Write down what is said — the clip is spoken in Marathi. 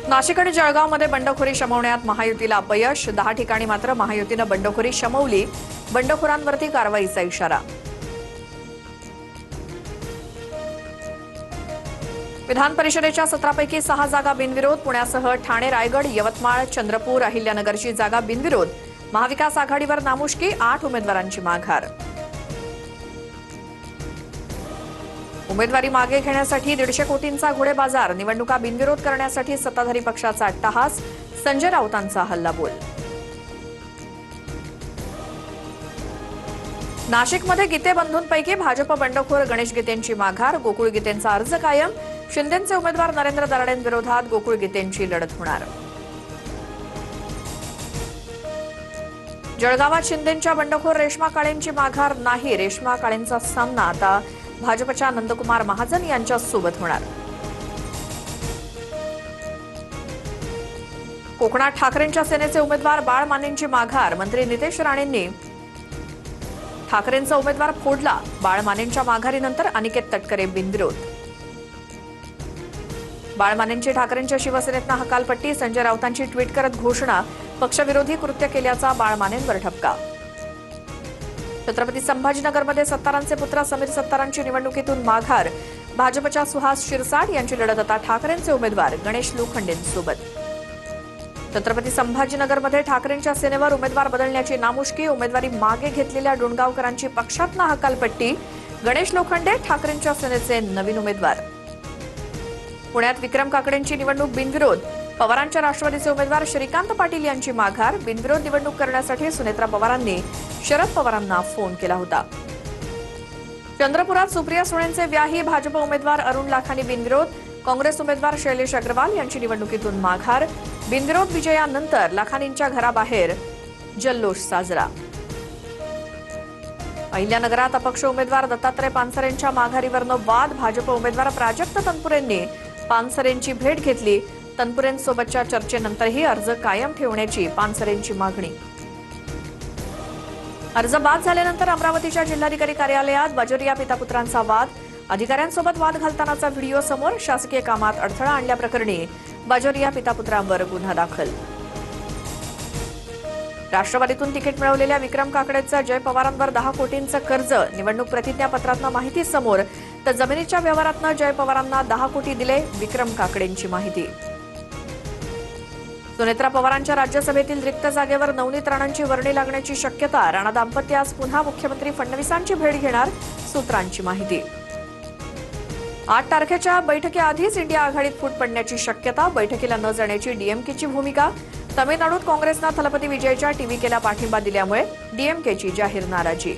नाशिक आणि जळगावमध्ये बंडखोरी शमवण्यात महायुतीला अपयश, 10 ठिकाणी मात्र महायुतीनं बंडखोरी शमवली. बंडखोरांवरती कारवाईचा इशारा. विधान परिषदेच्या 17 पैकी 6 जागा बिनविरोध. पुण्यासह ठाणे, रायगड, यवतमाळ, चंद्रपूर, अहिल्यानगरची जागा बिनविरोध. महाविकास आघाडीवर नामुष्की, 8 उमेदवारांची माघार. उमेदवारी मागे घेण्यासाठी 150 कोटींचा घोडे बाजार. निवडणुका बिनविरोध करण्यासाठी सत्ताधारी पक्षाचा अट्टहास. संजय राऊतांचा हल्लाबोल. नाशिकमध्ये गीते बंधूंपैकी भाजप बंडखोर गणेश गीतेंची माघार. गोकुळ गीतेंचा अर्ज कायम. शिंदेंचे उमेदवार नरेंद्र दराडेंविरोधात गोकुळ गीतेंची लढत होणार. जळगावात शिंदेंच्या बंडखोर रेश्मा काळेंची माघार नाही. रेश्मा काळेंचा सामना आता भाजपच्या नंदकुमार महाजन यांच्यासोबत होणार. कोकणात ठाकरेंच्या सेनेचे उमेदवार बाळ मानेंची माघार. मंत्री नितेश राणेंनी ठाकरेंचा उमेदवार फोडला. बाळ मानेंच्या माघारीनंतर अनिकेत तटकरे बिनविरोध. बाळ मानेंची ठाकरेंच्या शिवसेनेतनं हकालपट्टी. संजय राऊतांची ट्विट करत घोषणा. पक्षविरोधी कृत्य केल्याचा बाळ मानेंवर ठपका. छत्रपती संभाजीनगरमध्ये सत्तारांचे पुत्र समीर सत्तारांची निवडणुकीतून माघार. भाजपच्या सुहास शिरसाट यांची लढत आता ठाकरेंचे उमेदवार गणेश लोखंडेंसोबत. छत्रपती संभाजीनगरमध्ये ठाकरेंच्या सेनेवर उमेदवार बदलण्याची नामुष्की. उमेदवारी मागे घेतलेल्या डोणगावकरांची पक्षातनं हकालपट्टी. गणेश लोखंडे ठाकरेंच्या सेनेचे नवीन उमेदवार. पुण्यात विक्रम काकडेंची निवडणूक बिनविरोध. पवारांच्या राष्ट्रवादीचे उमेदवार श्रीकांत पाटील यांची माघार. बिनविरोध निवडणूक करण्यासाठी सुनेत्रा पवारांनी शरद पवारांना फोन केला होता. चंद्रपुरात सुप्रिया सुळेंचे व्याही. भाजप उमेदवार अरुण लाखानी बिनविरोध. काँग्रेस उमेदवार शैलेश अग्रवाल यांची निवडणुकीतून माघार. बिनविरोध विजयानंतर लाखानींच्या घराबाहेर जल्लोष साजरा. अहिल्यानगरात अपक्ष उमेदवार दत्तात्रय पानसरेंच्या माघारीवरनं वाद. भाजप उमेदवार प्राजक्त तनपुरेंनी पानसरेंची भेट घेतली. तनपुरेंसोबतच्या चर्चेनंतरही अर्ज कायम ठेवण्याची पानसरेंची मागणी. अर्ज बाद झाल्यानंतर अमरावतीच्या जिल्हाधिकारी कार्यालयात बाजोरिया पितापुत्रांचा वाद. अधिकाऱ्यांसोबत वाद घालतानाचा व्हिडिओ समोर. शासकीय कामात अडथळा आणल्याप्रकरणी बाजोरिया पितापुत्रांवर गुन्हा दाखल. राष्ट्रवादीतून तिकीट मिळवलेल्या विक्रम काकडेचं जय पवारांवर 10 कोटींचं कर्ज. निवडणूक प्रतिज्ञापत्रातनं माहिती समोर. तर जमिनीच्या व्यवहारातनं जय पवारांना 10 कोटी दिले. विक्रम काकडेंची माहिती. सुनेत्रा पवारांच्या राज्यसभेतील रिक्त जागेवर नवनीत राणांची वर्णी लागण्याची शक्यता. राणा दाम्पत्य आज पुन्हा मुख्यमंत्री फडणवीसांची भेट घेणार. सूत्रांची माहिती. 8 तारखेच्या बैठकीआधीच इंडिया आघाडीत फूट पडण्याची शक्यता. बैठकीला न जाण्याची डीएमकेची भूमिका. तमिळनाडूत काँग्रेसनं थलपती विजयच्या टीव्हीकेला पाठिंबा दिल्यामुळे डीएमकेची जाहीर नाराजी.